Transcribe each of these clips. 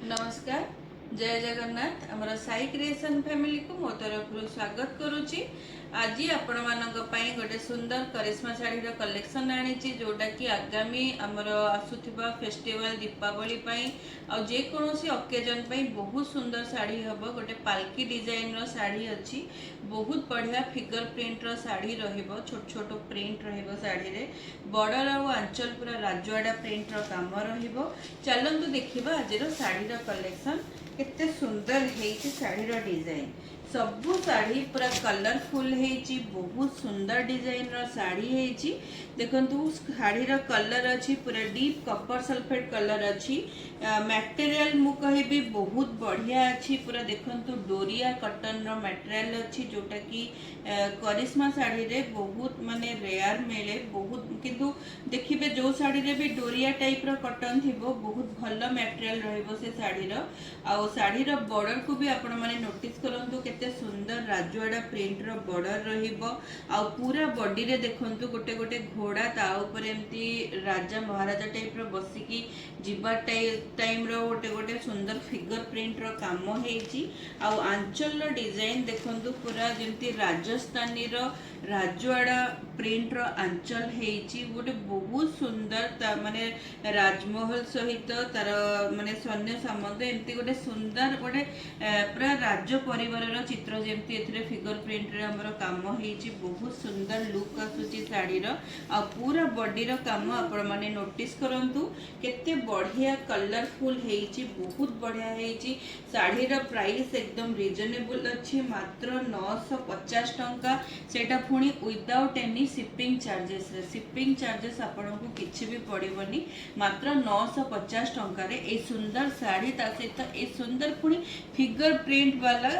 नमस्कार जय जगन्नाथ आमर साई क्रिएशन फैमिली को मो तरफ स्वागत करुच्ची। आज आपण मानक पई गोटे सुंदर करिश्मा शाढ़ी कलेक्शन आनी जोटा कि आगामी आमर आसुथिबा फेस्टिवल दीपावली पई आ जे कोनोसी ओकेजन पई बहुत सुंदर शाढ़ी हबो। गोटे पालकी डिजाइन रो शाढ़ी अछि, बहुत बढ़िया फिगर प्रिंट रो शाढ़ी रहिबो, छोट छोट प्रिंट रहिबो शाढ़ी रे, बॉर्डर और आंचल पूरा राजवाड़ा प्रिंट रो काम रहिबो। चलंतु देखिबा आज रो शाढ़ी रो कलेक्शन केते सुंदर हेइछि। शाढ़ी रो डिजाइन सबु शाढ़ी पूरा कलरफुल हेइछि, बहुत सुंदर डिजाइन रो शाढ़ी हेइछि। देखंतु शाढ़ी रो कलर अछि पूरा डीप कॉपर सल्फेट कलर अछि। मटेरियल मु कहबी बहुत बढ़िया अछि। पूरा देखंतु डोरिया कॉटन रो मटेरियल अछि जोटा कि करिश्मा शाढ़ी रे बहुत माने रेयर मिले। बहुत किंतु देखिबे जो शाढ़ी रे भी डोरिया टाइप रो कॉटन थिबो बहुत भलो मटेरियल रहइबो से शाढ़ी रो। आ शाढ़ी रो बॉर्डर को भी आपण माने नोटिस करंतु केते सुंदर राजवाड़ा प्रिंट रो बॉर्डर रहिबो। आ पूरा बॉडी रे देखंतु गोटे गोटे घोड़ा ता ऊपर एम्ति राजा महाराजा टाइप रो बसिकी जिबा टाइम रो गोटे गोटे सुंदर फिगर प्रिंट रो काम हेइची। आ आंचल रो डिजाइन देखंतु पूरा जेम्ति राजस्थानी रो राजवाड़ा प्रिंट रो आंचल हेइची। गोटे बहुत सुंदर ता माने राजमहल सहित तार माने सैन्य सामंत एम्ति गोटे सुंदर गोटे पूरा राज्य परिवार रो चित्र जेम्ति एथिरे फिगर प्रिंट रे हमरो काम हेइची। बहुत सुंदर लुक आसुची साड़ी रो। आ पूरा बॉडी रो काम आपण माने नोटिस करंतु केते बढ़िया कलरफुल हेइची, बहुत बढ़िया हेइची। साड़ी रो प्राइस एकदम रिजनेबल अछि, मात्र 950 टंका। सेटा पुणी विदाउट एनी शिपिंग चार्जेस रे। शिपिंग चार्जेस आपनको किछि भी पड़िबनी, मात्र 950 टंका रे ए सुंदर साड़ी ता सहित ए सुंदर पुणी फिगर प्रिंट वाला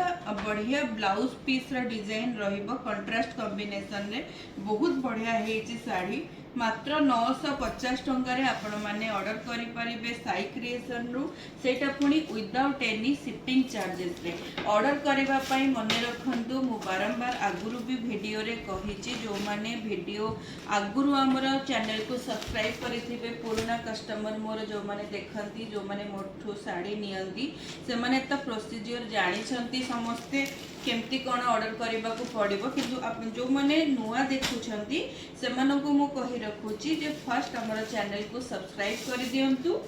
बढ़िया ब्लाउज पीस रा डिजाइन रहिबो कंट्रास्ट कॉम्बिनेशन रे। बहुत बढ़िया हेइची साड़ी, मात्र 950 टंका रे आपण माने ऑर्डर करि परिबे साई क्रिएशन रु। सेटा पुणी विदाउट एनी शिपिंग चार्जेस रे। ऑर्डर करबा पई मने रखंतु मु बारंबार आगुरु भी वीडियो रे कहिची, जो माने वीडियो आगुरु हमर चैनल को सब्सक्राइब करिथिबे पुराना कस्टमर मोर जो माने देखंती, जो माने मोठू साड़ी नियंती से माने त प्रोसीजर जानि छंती समस्ते केमती कोन ऑर्डर करबा को पड़िबो। किंतु आपण जो माने नुवा देखुछंती से मानको मु कहि रखुची जे फर्स्ट हमर चैनल को सब्सक्राइब करि दियंतु।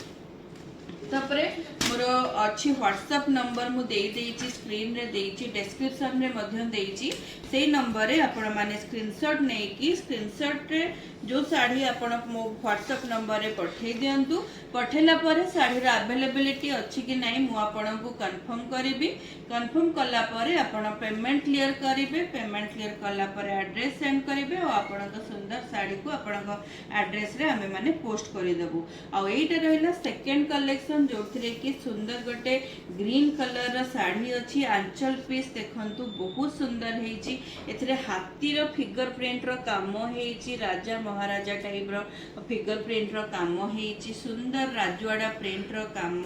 तापरे मोर अच्छी व्हाट्सएप नंबर मु देई देइची, स्क्रीन रे देइची, डिस्क्रिप्शन रे मध्य देइची। सेई नंबर रे आपण माने स्क्रीनशॉट नै कि स्क्रीनशॉट रे जो साड़ी आपण मो व्हाट्सएप नंबर रे पठै दियंतु। पठैला परे साड़ी रा अवेलेबिलिटी अछि कि नै मु आपण को कंफर्म करिवि। कंफर्म कला परे आपण पेमेंट क्लियर करिवे। पेमेंट क्लियर कला परे एड्रेस सेंड करिवे और आपण को सुंदर साड़ी को आपण को एड्रेस रे हमें माने पोस्ट करि देबु। आ एटा रहला सेकंड कलेक्शन जोथिरे कि सुंदर गोटे ग्रीन कलर रा साड़ी अछि। आंचल पीस देखंतु बहुत सुंदर हेइची। एथिरे हाथी रो फिगर प्रिंट रो काम हेइची, राजा महाराजा टाइप रो फिगर प्रिंट रो काम हेइची। सुंदर राजवाड़ा प्रिंट रो काम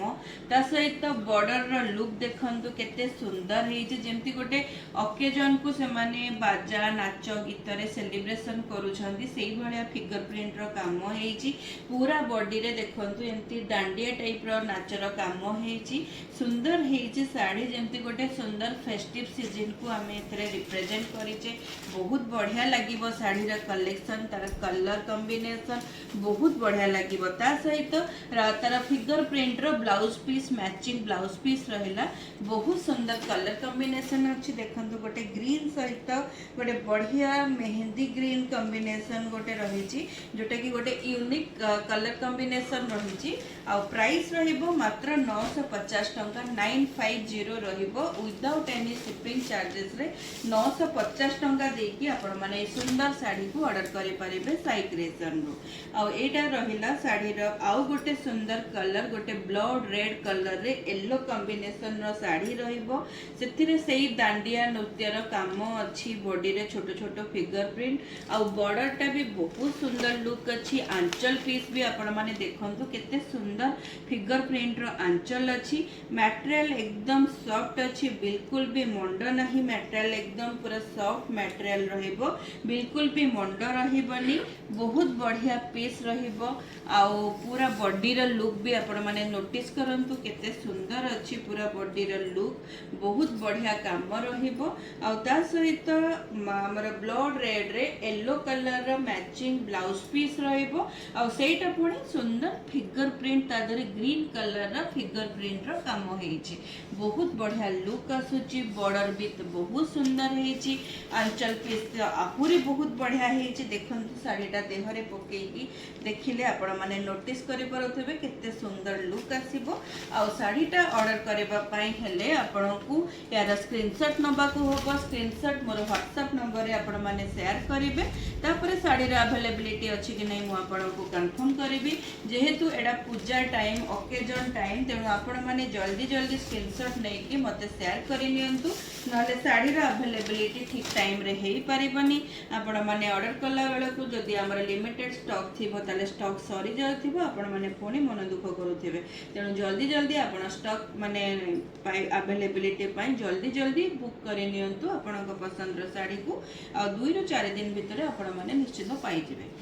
ता सहित बॉर्डर रो लुक देखंतु केते सुंदर हेइची। जेमति गोटे ओकेजन को से माने बाजा नाच गीत रे सेलिब्रेशन करूछंती सेही भलिया फिगर प्रिंट रो काम हेइची। पूरा बॉडी रे देखंतु एमति डांडिया टाइप रो नाच रो काम हेइची। सुंदर हेइची साड़ी, जेमति गोटे सुंदर फेस्टिव सीजन को हमें एथरे रिप्रेजेंट करिचे। बहुत बढ़िया लागिबो साड़ी रा कलेक्शन, तार कलर कॉम्बिनेशन बहुत बढ़िया लागिबो। ता सहित तार फिगर प्रिंट रो blouse piece matching blouse piece रहला। बहुत सुंदर कलर कॉम्बिनेशन अछि। देखंतु गोटे ग्रीन सहित गोटे बढ़िया मेहंदी ग्रीन कॉम्बिनेशन गोटे रहिची, जोटा कि गोटे यूनिक कलर कॉम्बिनेशन रहिची। आ प्राइस रहिबो मात्र 950 टंका, 950 रहिबो विदाउट एनी शिपिंग चार्जेस रे। 950 टंका देकी आपण माने सुंदर साड़ी को ऑर्डर करि परिबे साई क्रिएशन रो। आ एटा रहिला साड़ी रो आउ गोटे सुंदर कलर, गोटे ब्लड रेड कलर रे येलो कॉम्बिनेशन रो साड़ी रहिबो। सेथिरे सेही दांडिया नृत्य रो काम अछि। बॉडी रे छोटो छोटो फिगर प्रिंट आ बॉर्डर टा भी बहुत सुंदर लुक अछि। आंचल पीस भी आपण माने देखंतु केते सुंदर फिगर प्रिंट रो आंचल अछि। मटेरियल एकदम सॉफ्ट अछि, बिल्कुल भी मंडो नहीं। मटेरियल एकदम पूरा सॉफ्ट मटेरियल रहिबो, बिल्कुल भी मंडो रहिबनी। बहुत बढ़िया पीस रहिबो। आ पूरा बॉडी बॉडी रो लुक भी आपण माने नोटिस करंतु केते सुंदर अछि पूरा बॉडी रो लुक बहुत बढ़िया काम रहिबो आ ता सहित हमर ब्लड रेड रे येलो कलर रो मैचिंग ब्लाउज पीस रहिबो आ सेटा पुणी सुंदर फिगर प्रिंट ता दरे ग्रीन कलर रो फिगर प्रिंट रो काम होईची बहुत बढ़िया लुक आसुची बॉर्डर भी बहुत सुंदर हेची आंचल पीस आहुरी बहुत बढ़िया हेची देखंतु साड़ीटा देहरे पकेकी देखिले आपण माने नोटिस करि परथबे केते सुंदर लुक आसीबो आ साड़ीटा ऑर्डर करबा पई हेले आपनकू यार स्क्रीनशॉट नबा को होबो स्क्रीनशॉट मोर व्हाट्सएप नंबर रे आपण माने शेयर करिवे तापर साड़ी रे अवेलेबिलिटी अछि कि नै मु आपनकू कंफर्म करबी जेहेतु एडा पूजा टाइम ओकेजन टाइम तेनु आपण माने जल्दी जल्दी स्क्रीनशॉट नै कि मते शेयर करि नियंतु नले साड़ी रे अवेलेबिलिटी ठीक टाइम रे हेई परिबनी आपण माने ऑर्डर कला बेला को जदी हमर लिमिटेड स्टॉक थिबो ताले स्टॉक सरी जाउथिबो आपण माने पुणी मन दुख करूथिबे तेनु जल्दी जल्दी आपण स्टॉक माने अवेलेबिलिटी पई जल्दी जल्दी बुक करि नियंतु आपनक पसंद रो साड़ी को आ 2 रो 4 दिन भीतर आपण माने निश्चित पाई जिवे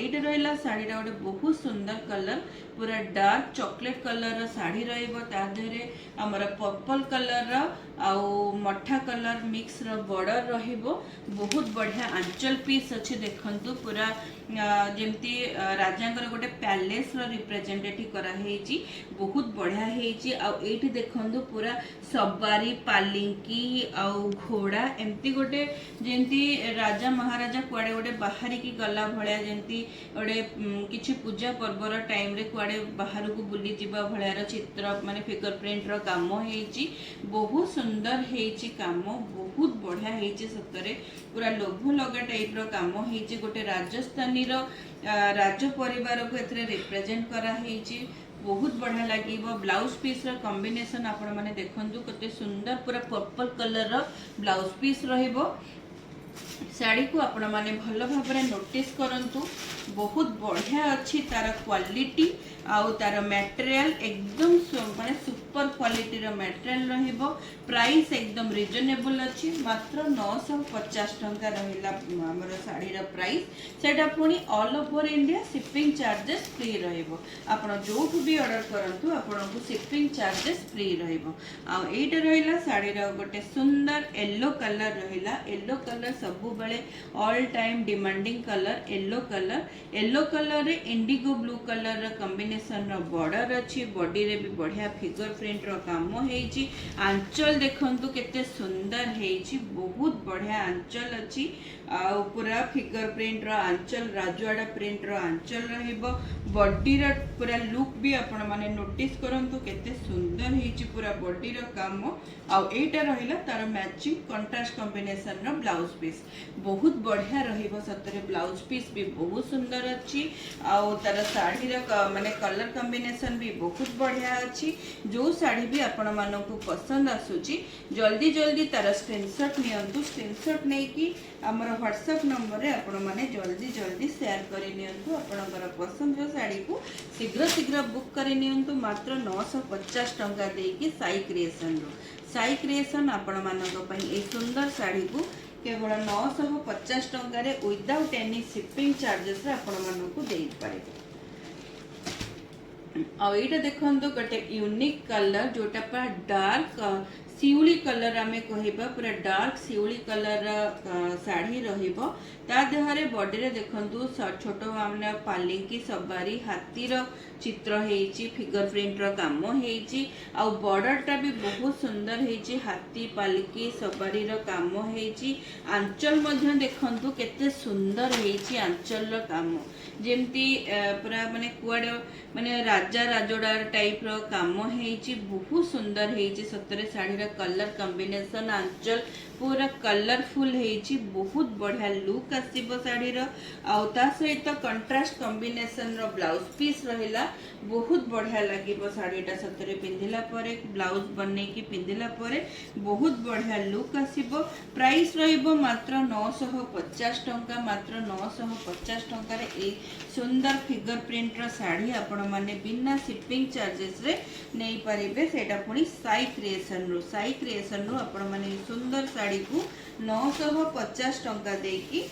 एटा रहला साड़ी रा गोटे बहुत सुंदर कलर पूरा डार्क चॉकलेट कलर रो साड़ी रहइबो ता देरे हमर पर्पल कलर रो आउ मठा कलर मिक्स रो बॉर्डर रहिबो बहुत बढ़िया आंचल पीस अछि देखंतु पूरा जेमती राजांगर गोटे पैलेस रो रिप्रेजेंटेटिव करा हेची बहुत बढ़िया हेची आ एठी देखंतु पूरा सवारी पालिंकी आ घोड़ा एमती गोटे जेमती राजा महाराजा कुआडे गोटे बाहरी की गला भळया जेमती गोटे किछि पूजा पर्व रो टाइम रे कुआडे बाहर को बुली जिबा भळया रो चित्र माने फिगर प्रिंट रो काम हेची बहुत सुंदर हेची काम बहुत बढ़िया हेची सतरे पूरा लोभ लगा टाइप रो काम हेची गोटे राजस्थानी रो राज परिवार को एथरे रिप्रेजेंट करा हेची बहुत बढ़िया लगे ब्लाउज पीस रो कॉम्बिनेशन आपण माने देखंतु कते सुंदर पूरा पर्पल कलर रो ब्लाउज पीस रहिबो साड़ी को आपण माने भल भाबरे नोटिस करंतु बहुत बढ़िया अच्छी तार क्वालिटी आउ तार मटेरियल एकदम माने सुपर क्वालिटी रो मटेरियल रहिबो प्राइस एकदम रिजनेबल अछि मात्र 950 टंका रहिला हमर साड़ी रो प्राइस सेटा पुनी all over India shipping charges free रहिबो आपण जोठु भी ऑर्डर करंतु आपण को शिपिंग चार्जेस फ्री रहिबो आ एटा रहिला साड़ी रो गोटे सुंदर येलो कलर रहिला येलो कलर सबु बेले all time demanding colour yellow colour रे इंडिगो ब्लू कलर रो कॉम्बिनेशन रो बॉर्डर अछि बॉडी रे भी बढ़िया फिगर प्रिंट रो काम हेची आंचल देखंतु केते सुंदर हेची बहुत बढ़िया आंचल अछि आ पूरा फिगर प्रिंट रो आंचल राजवाड़ा प्रिंट रो आंचल रहिबो बॉडी रो पूरा लुक भी आपण माने नोटिस करंतु केते सुंदर हेची पूरा बॉडी रो काम आ एटा रहिला तार मैचिंग कंट्रास्ट कॉम्बिनेशन रो ब्लाउज पीस बहुत बढ़िया रहिबो सतरे ब्लाउज पीस भी बहुत सुंदर अछि आ तार साड़ी रो माने कलर कॉम्बिनेशन भी बहुत बढ़िया अछि जो साड़ी भी आपण मानन को पसंद आसुची जल्दी जल्दी तार स्क्रीनशॉट नियंतु स्क्रीनशॉट नै कि हमर व्हाट्सएप नंबर रे आपण माने जल्दी जल्दी शेयर करि नियंतु आपणकर पसंद रो साड़ी को शीघ्र शीघ्र बुक करि नियंतु मात्र 950 टंका देकी साई क्रिएशन आपण मानन पई ए सुंदर साड़ी को केवल 950 टंका रे विदाउट एनी शिपिंग चार्जेस रे आपण मानन को देई पारे आ एटा देखंतु गोटे यूनिक कलर जोटा पर डार्क शिउली कलर आमे कहबा पूरा डार्क शिउली कलर साड़ी रहिबो ता देहरे बॉडी रे देखंतु छोटो आमना पालिंकी सवारी हाथी रो चित्र हेची फिगर प्रिंट रो काम हेची आ बॉर्डर टा भी बहुत सुंदर हेची हाथी पालिकी सवारी रो काम हेची आंचल मध्य देखंतु केते सुंदर हेची आंचल रो काम जेमती पूरा माने कुआडे माने राजा राजोडा टाइप रो काम हेची बहुत सुंदर हेची सतरे साड़ी रो कलर कॉम्बिनेशन आंचल पूरा कलरफुल हेची बहुत बढ़िया लुक आसीबो साड़ी रो आ ता सहित कंट्रास्ट कॉम्बिनेशन रो ब्लाउज पीस रहिला बहुत बढ़िया लागिबो साड़ीटा सतरे पिंधिला परे ब्लाउज बनै की पिंधिला परे बहुत बढ़िया लुक आसीबो प्राइस रहिबो मात्र 950 टंका मात्र 950 टंका रे ए सुंदर फिगर प्रिंट रो साड़ी आपण माने बिना शिपिंग चार्जेस रे नै परिबे सेटा पुनी साई क्रिएशन रो आपण माने सुंदर साड़ी को 950 टंका देकी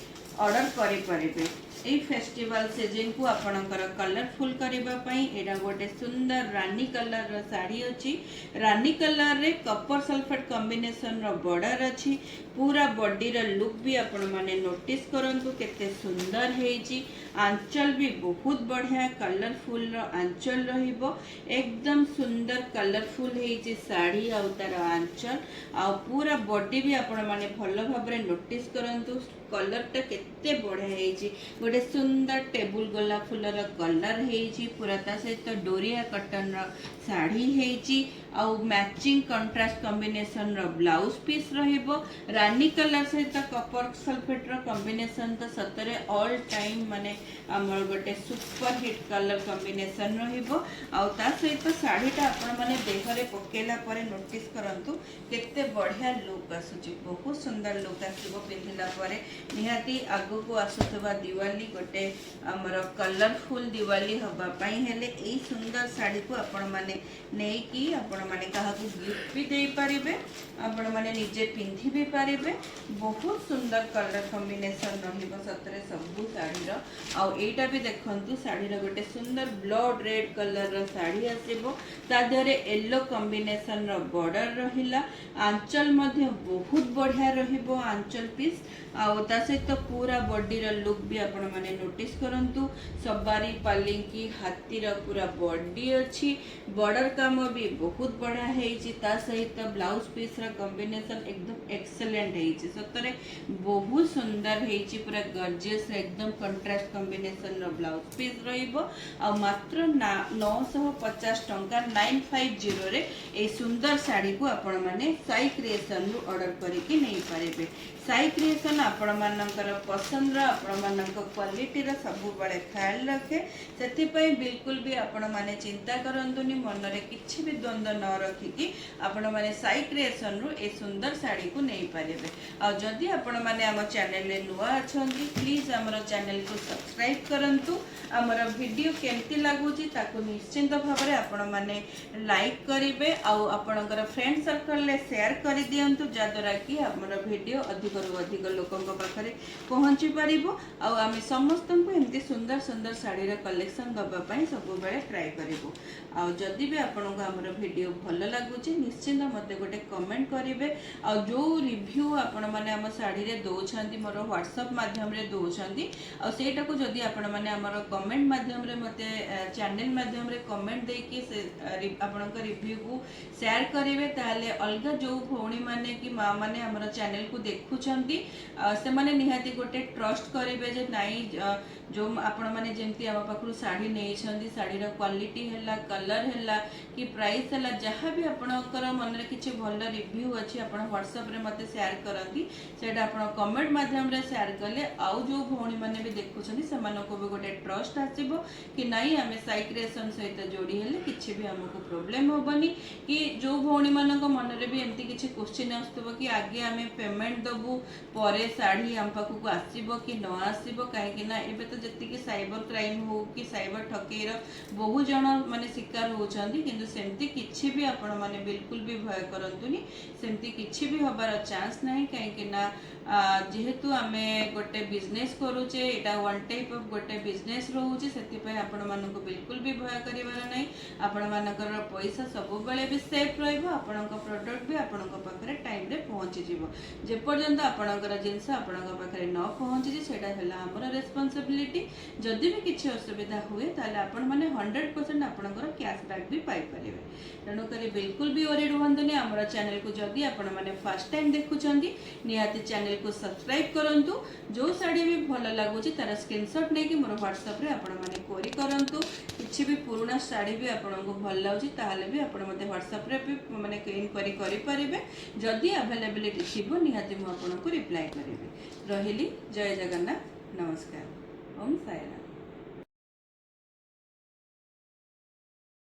ऑर्डर करि परिबे एई फेस्टिवल सीजन को आपणकर कलरफुल करबा पई एडा गोटे सुंदर रानी कलर रो साड़ी अछि। रानी कलर रे कॉपर सल्फेट कॉम्बिनेशन रो बॉर्डर अछि। पूरा बॉडी रो लुक भी आपण माने नोटिस करंतु केते सुंदर हेची। आंचल भी बहुत बढ़िया कलरफुल रो आंचल रहिबो। एकदम सुंदर कलरफुल हेची साड़ी आ तार आंचल आ पूरा बॉडी भी आपण माने भलो भाबरे नोटिस करंतु कलर टा केते बढ़िया हेची। गोटे सुंदर टेबुल गोलाप फूलर कलर हेची। पूरा ता सहित डोरिया कटन रो साड़ी हेची आ मैचिंग कंट्रास्ट कॉम्बिनेशन रो ब्लाउज पीस रहिबो। रानी कलर सहित कॉपर सल्फेट रो कॉम्बिनेशन तो सतरे ऑल टाइम माने हमर गोटे सुपर हिट कलर कॉम्बिनेशन रहिबो। आ ता सहित साड़ीटा आपण माने देहरे पकेला परे नोटिस करंतु केते बढ़िया लुक आसुची। बहुत सुंदर लुक आसीबो पिंधिला परे। निहाती आगो को आसुतबा दिवाली गोटे हमर कलरफुल दिवाली हबा पई हेले एई सुंदर साड़ी को आपण माने नेई की आपण माने काहा को गिफ्ट भी दे पारिबे। आपण माने निजे पिंधि भी पारिबे। बहुत सुंदर कलर कॉम्बिनेशन रहिबो सतरे सबु साड़ी रो। आ एटा भी देखंतु साड़ी रो गोटे सुंदर ब्लड रेड कलर रो साड़ी आसीबो। ता देहरे येलो कॉम्बिनेशन रो बॉर्डर रहिला। आंचल मध्ये बहुत बढ़िया रहिबो आंचल पीस। आ ता सहित पूरा बॉडी रो लुक भी आपण माने नोटिस करंतु। सवारी पालिंकी हाथी रो पूरा बॉडी अछि। बॉर्डर काम भी बहुत बढ़िया हेची। ता सहित ब्लाउज पीस रो कॉम्बिनेशन एकदम एक्सीलेंट हेची। सतरे बहुत सुंदर हेची। पूरा गॉर्जियस एकदम कंट्रास्ट कॉम्बिनेशन रो ब्लाउज पीस रहिबो। आ मात्र 950 टंका 950 रे ए सुंदर साड़ी को आपण माने साई क्रिएशन रु ऑर्डर करिकि नै पारिबे। साई क्रिएशन आपण मानकर पसंद रो आपण मानक क्वालिटी रो सब बळे ख्याल रखे। सेति पई बिल्कुल भी आपण माने चिंता करंतुनी मन रे किछि भी द्वंद्व न रखि कि आपण माने साई क्रिएशन रु ए सुंदर साड़ी को नै पारिबे। आ जदि आपण माने हम चैनल ले नुआ अछंती प्लीज हमर चैनल को सब्सक्राइब करंतु। हमर वीडियो केमति लागुची ताको निश्चिंत भाबरे आपण माने लाइक करिवे आ आपणकर फ्रेंड सर्कल ले शेयर करि दियंतु जादरा कि हमर वीडियो अधिक रु अधिक लोकंक पाखरे पहुंची परिबो। आ आमे समस्त को एमती सुंदर सुंदर साड़ी रे कलेक्शन दबा पई सब बेले ट्राई करिवो। आ जदि भी आपनको हमर वीडियो भल लागुची निश्चिंत मते गोटे कमेंट करिवे। आ जो रिव्यू आपण माने हम साड़ी रे दोछंती मोर व्हाट्सएप माध्यम रे दोछंती आ सेटा को जदि आपण माने हमर कमेंट माध्यम रे मते चैनल माध्यम रे कमेंट दे कि आपनका रिव्यू को शेयर करिवे ताले अलगा जो भौणी माने कि मां माने हमर चैनल को देखुछंती से माने निहाती गोटे ट्रस्ट करिवे जे नाइ जो आपण माने जेमती हम पाखरु साड़ी नै छंती साड़ी रो क्वालिटी हैला कलर हैला कि प्राइस हैला जहां भी आपनकर मन रे किछि भल रिव्यू अछि आपण व्हाट्सएप रे मते शेयर करंती सेटा आपण कमेंट माध्यम रे शेयर करले आउ जो भौणी माने भी देखुछंती से मानको भी गोटे ट्रस्ट आसीबो कि नाइ हमें साई क्रिएशन सहित जोड़ी हेले किछि भी हमको प्रॉब्लम होबनी। कि जो भौणी मानक मन रे भी एमती किछि क्वेश्चन आस्तबो कि आगे हमें पेमेंट दबु परे साड़ी हम पाखु आसीबो कि न आसीबो काहे कि ना एबे तो जति कि साइबर क्राइम हो कि साइबर ठकेर बहु जण माने शिकार होचंदी किंतु सेमती किछि भी आपण माने बिल्कुल भी भय करंतुनी। सेमती किछि भी होबार चांस नाही काहे कि ना जेहेतु आमे गोटे बिजनेस करूचे एटा वन टाइप ऑफ गोटे बिजनेस रहउचे सेति पय आपण मानको बिल्कुल भी भय करिवार नाही। आपण मानकर पैसा सब बेले भी सेफ रहइबो। आपणक प्रोडक्ट भी आपणक पाखरे टाइम रे पहुंची जिवो। जे पर्यंत आपणकर जिंस आपणक पाखरे न पहुंची जे सेटा हला हमर रेस्पोंसिबिलिटी। जदि भी किछि असुविधा हुए ताले आपण माने 100% आपणकर कैशबैक भी पाई परिबे। तेणु करी बिल्कुल भी ओरिड होंतनी। हमर चैनल को जदि आपण माने फर्स्ट टाइम देखुचंदी निहाती चैनल को सब्सक्राइब करंतु। जो साड़ी भी भल लागुची तार स्क्रीनशॉट नै कि मोर व्हाट्सएप रे आपण माने कोरी करंतु। किछि भी पुराना साड़ी भी आपनको भल लागुची ताहाले भी आपण मते व्हाट्सएप रे भी माने इनक्वारी करि परिबे। जदि अवेलेबिलिटी थिबो निहाती मु आपनको रिप्लाई करिबे। रहिली जय जगन्नाथ नमस्कार ओम साईराम।